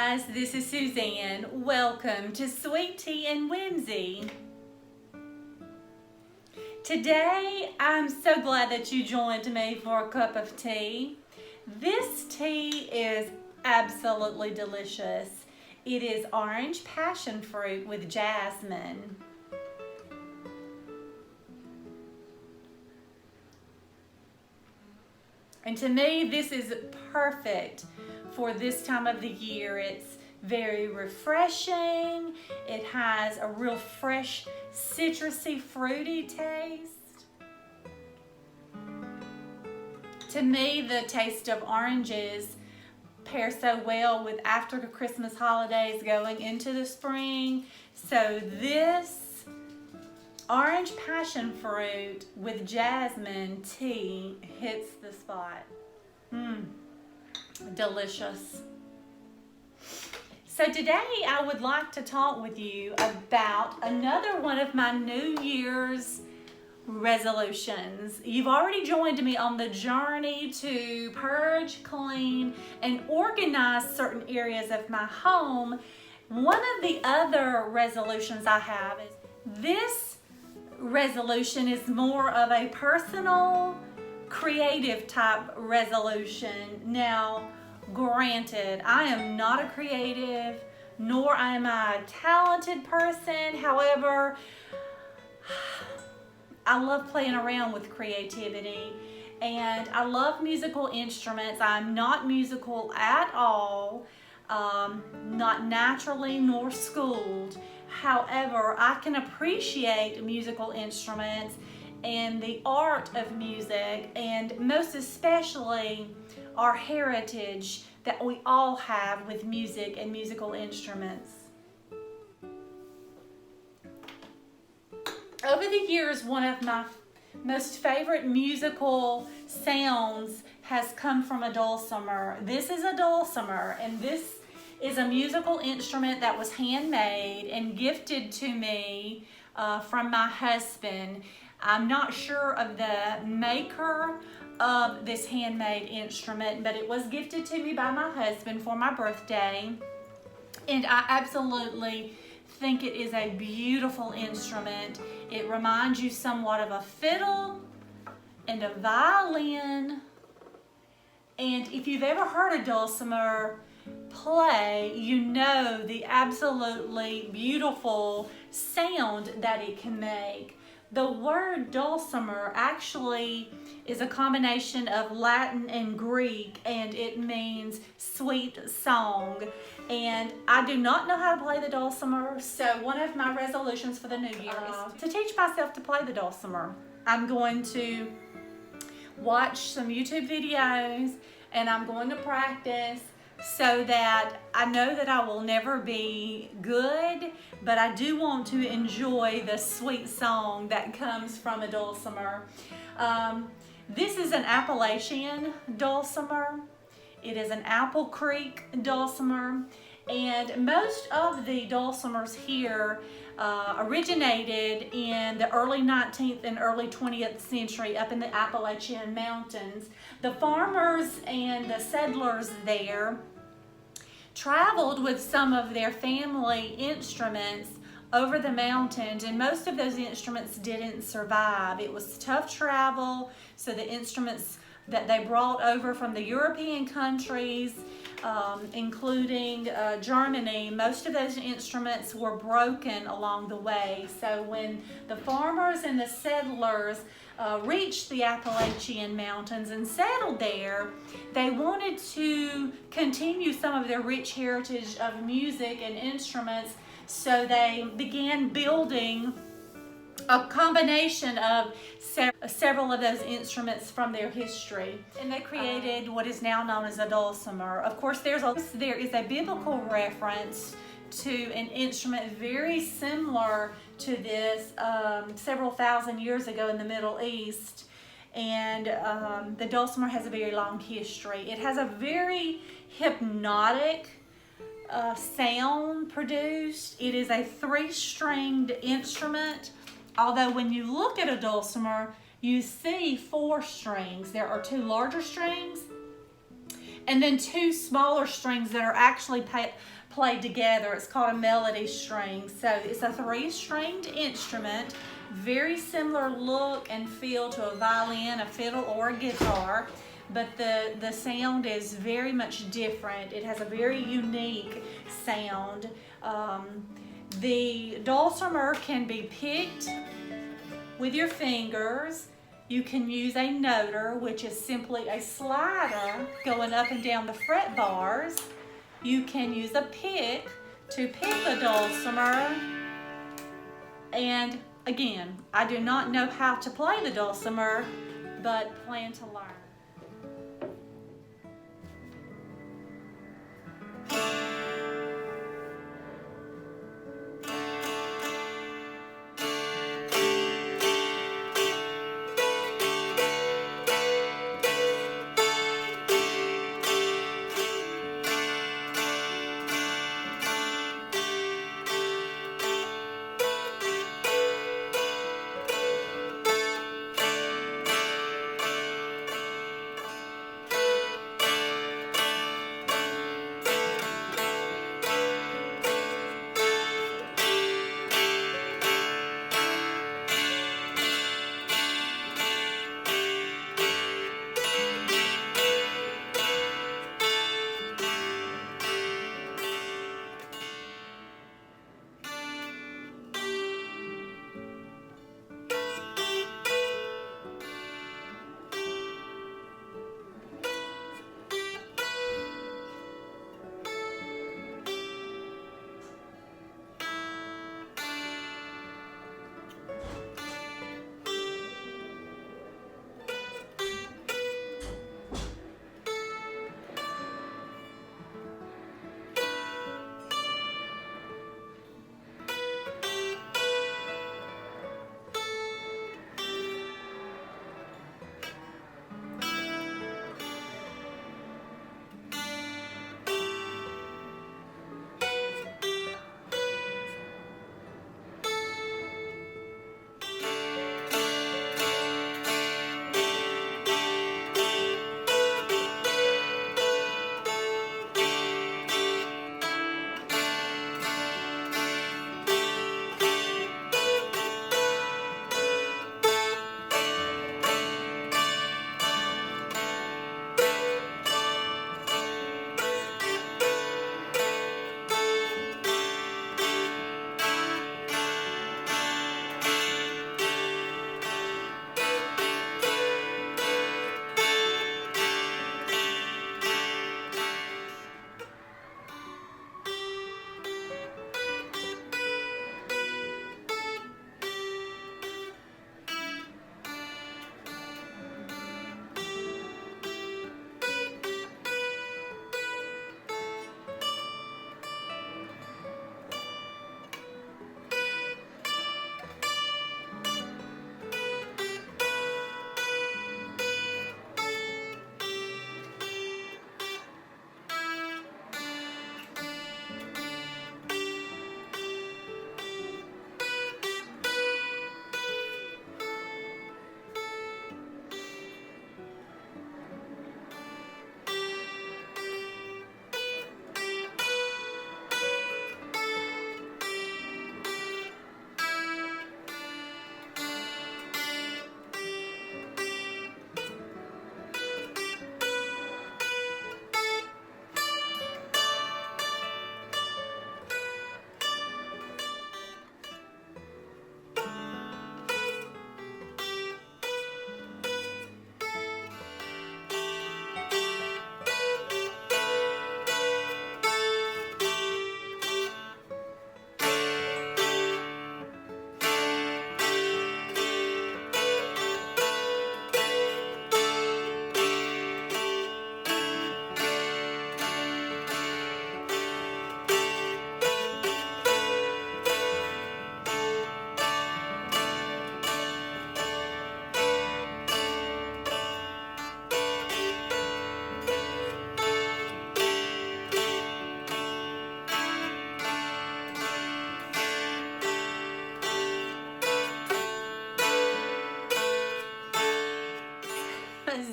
guys, this is Suzanne. Welcome to Sweet Tea and Whimsy. Today, I'm so glad that you joined me for a cup of tea. This tea is absolutely delicious. It is orange passion fruit with jasmine. And to me, this is perfect for this time of the year. It's very refreshing. It has a real fresh, citrusy, fruity taste. To me, the taste of oranges pair so well with after the Christmas holidays going into the spring. So this orange passion fruit with jasmine tea hits the spot. Delicious. So today I would like to talk with you about another one of my New Year's resolutions. You've already joined me on the journey to purge, clean, and organize certain areas of my home. One of the other resolutions I have is this resolution is more of a personal, creative type resolution. Now, granted, I am not a creative, nor am I a talented person. However, I love playing around with creativity, and I love musical instruments. I'm not musical at all, not naturally nor schooled. However, I can appreciate musical instruments and the art of music, and most especially our heritage that we all have with music and musical instruments. Over the years, one of my most favorite musical sounds has come from a dulcimer. This is a dulcimer, and this is a musical instrument that was handmade and gifted to me from my husband. I'm not sure of the maker of this handmade instrument, but it was gifted to me by my husband for my birthday. And I absolutely think it is a beautiful instrument. It reminds you somewhat of a fiddle and a violin. And if you've ever heard a dulcimer play, you know the absolutely beautiful sound that it can make. The word dulcimer actually is a combination of Latin and Greek, and it means sweet song. And I do not know how to play the dulcimer, so one of my resolutions for the new year is to teach myself to play the dulcimer. I'm going to watch some YouTube videos, and I'm going to practice so that I know that I will never be good, but I do want to enjoy the sweet song that comes from a dulcimer. This is an Appalachian Dulcimer. It is an Apple Creek Dulcimer, and most of the dulcimers here originated in the early 19th and early 20th century up in the Appalachian Mountains. The farmers and the settlers there traveled with some of their family instruments over the mountains, and most of those instruments didn't survive. It was tough travel, so the instruments that they brought over from the European countries, including Germany, most of those instruments were broken along the way. So when the farmers and the settlers reached the Appalachian Mountains and settled there, they wanted to continue some of their rich heritage of music and instruments, so they began building a combination of several of those instruments from their history, and they created what is now known as a dulcimer. Of course, there is a biblical reference to an instrument very similar to this several thousand years ago in the Middle East, and the dulcimer has a very long history. It has a very hypnotic sound produced. It is a 3-stringed instrument, although when you look at a dulcimer, you see 4 strings. There are 2 larger strings and then 2 smaller strings that are actually played together. It's called a melody string. So it's a 3-stringed instrument, very similar look and feel to a violin, a fiddle, or a guitar, but the sound is very much different. It has a very unique sound. The dulcimer can be picked with your fingers. You can use a noter, which is simply a slider going up and down the fret bars. You can use a pick to pick the dulcimer. And again, I do not know how to play the dulcimer, but plan to learn.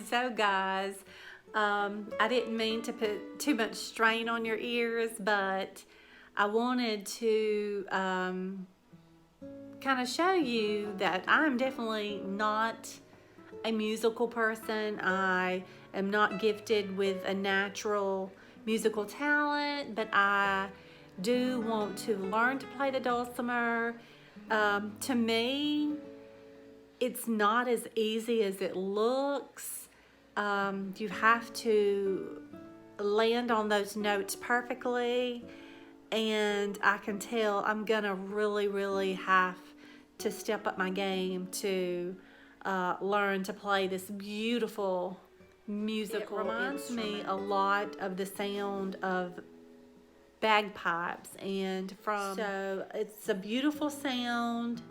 So guys, I didn't mean to put too much strain on your ears, but I wanted to kind of show you that I'm definitely not a musical person. I am not gifted with a natural musical talent, but I do want to learn to play the dulcimer. To me, it's not as easy as it looks. You have to land on those notes perfectly, and I can tell I'm gonna really have to step up my game to learn to play this beautiful musical instrument. It reminds me a lot of the sound of bagpipes, and so it's a beautiful sound,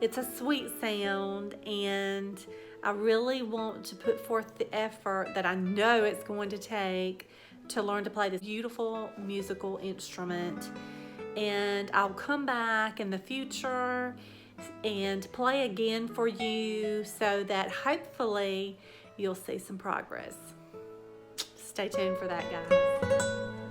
it's a sweet sound, and I really want to put forth the effort that I know it's going to take to learn to play this beautiful musical instrument. And I'll come back in the future and play again for you so that hopefully you'll see some progress. Stay tuned for that, guys.